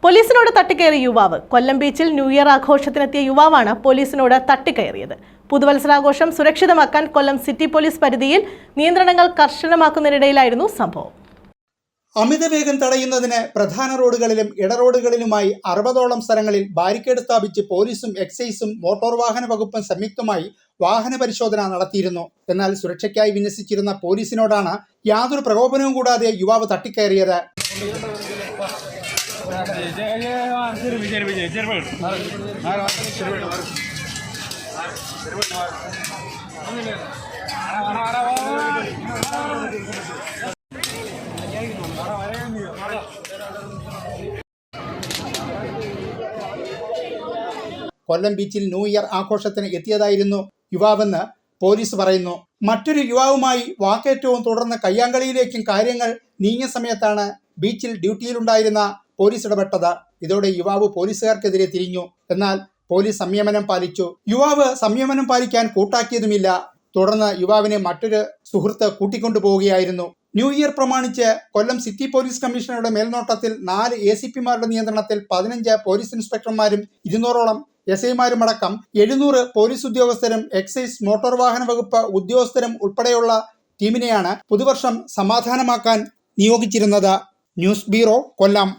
പോലീസിനോട് തട്ടിക്കയറിയ യുവാവ്. കൊല്ലം ബീച്ചിൽ ന്യൂ ഇയർ ആഘോഷത്തിനെത്തിയ യുവാവാണ് പോലീസിനോട് തട്ടിക്കയറിയത്. പുതുവത്സരാഘോഷം സുരക്ഷിതമാക്കാൻ കൊല്ലം സിറ്റി പോലീസ് പരിധിയിൽ നിയന്ത്രണങ്ങൾ കർശനമാക്കുന്നതിനിടയിലായിരുന്നു സംഭവം. അമിതവേഗം തടയുന്നതിന് പ്രധാന റോഡുകളിലും ഇടറോഡുകളിലുമായി 60ഓളം സ്ഥലങ്ങളിൽ ബാരിക്കേഡ് സ്ഥാപിച്ച് പോലീസും എക്സൈസും മോട്ടോർ വാഹന വകുപ്പും സംയുക്തമായി വാഹന പരിശോധന നടത്തിയിരുന്നു. എന്നാൽ സുരക്ഷയ്ക്കായി വിന്യസിച്ചിരുന്ന പോലീസിനോടാണ് യാതൊരു പ്രകോപനവും കൂടാതെ യുവാവ് തട്ടിക്കയറിയത്. കൊല്ലം ബീച്ചിൽ ന്യൂ ഇയർ ആഘോഷത്തിന് എത്തിയതായിരുന്നു യുവാവെന്ന് പോലീസ് പറയുന്നു. മറ്റൊരു യുവാവുമായി വാക്കേറ്റവും തുടർന്ന് കയ്യാങ്കളിയിലേക്കും കാര്യങ്ങൾ നീങ്ങിയ സമയത്താണ് ബീച്ചിൽ ഡ്യൂട്ടിയിലുണ്ടായിരുന്ന പോലീസ് ഇടപെട്ടത്. ഇതോടെ യുവാവ് പോലീസുകാർക്കെതിരെ തിരിഞ്ഞു. എന്നാൽ പോലീസ് സംയമനം പാലിച്ചു. യുവാവ് സംയമനം പാലിക്കാൻ കൂട്ടാക്കിയതുമില്ല. തുടർന്ന് യുവാവിനെ മറ്റൊരു സുഹൃത്ത് കൂട്ടിക്കൊണ്ടുപോവുകയായിരുന്നു. ന്യൂ ഇയർ പ്രമാണിച്ച് കൊല്ലം സിറ്റി പോലീസ് കമ്മീഷണറുടെ മേൽനോട്ടത്തിൽ 4 ACPമാരുടെ നിയന്ത്രണത്തിൽ 15 പോലീസ് ഇൻസ്പെക്ടർമാരും 200ഓളം SIമാരുമടക്കം 700 പോലീസ് ഉദ്യോഗസ്ഥരും എക്സൈസ് മോട്ടോർ വാഹന വകുപ്പ് ഉദ്യോഗസ്ഥരും ഉൾപ്പെടെയുള്ള ടീമിനെയാണ് പുതുവർഷം സമാധാനമാക്കാൻ നിയോഗിച്ചിരുന്നത്. ന്യൂസ് ബ്യൂറോ, കൊല്ലം.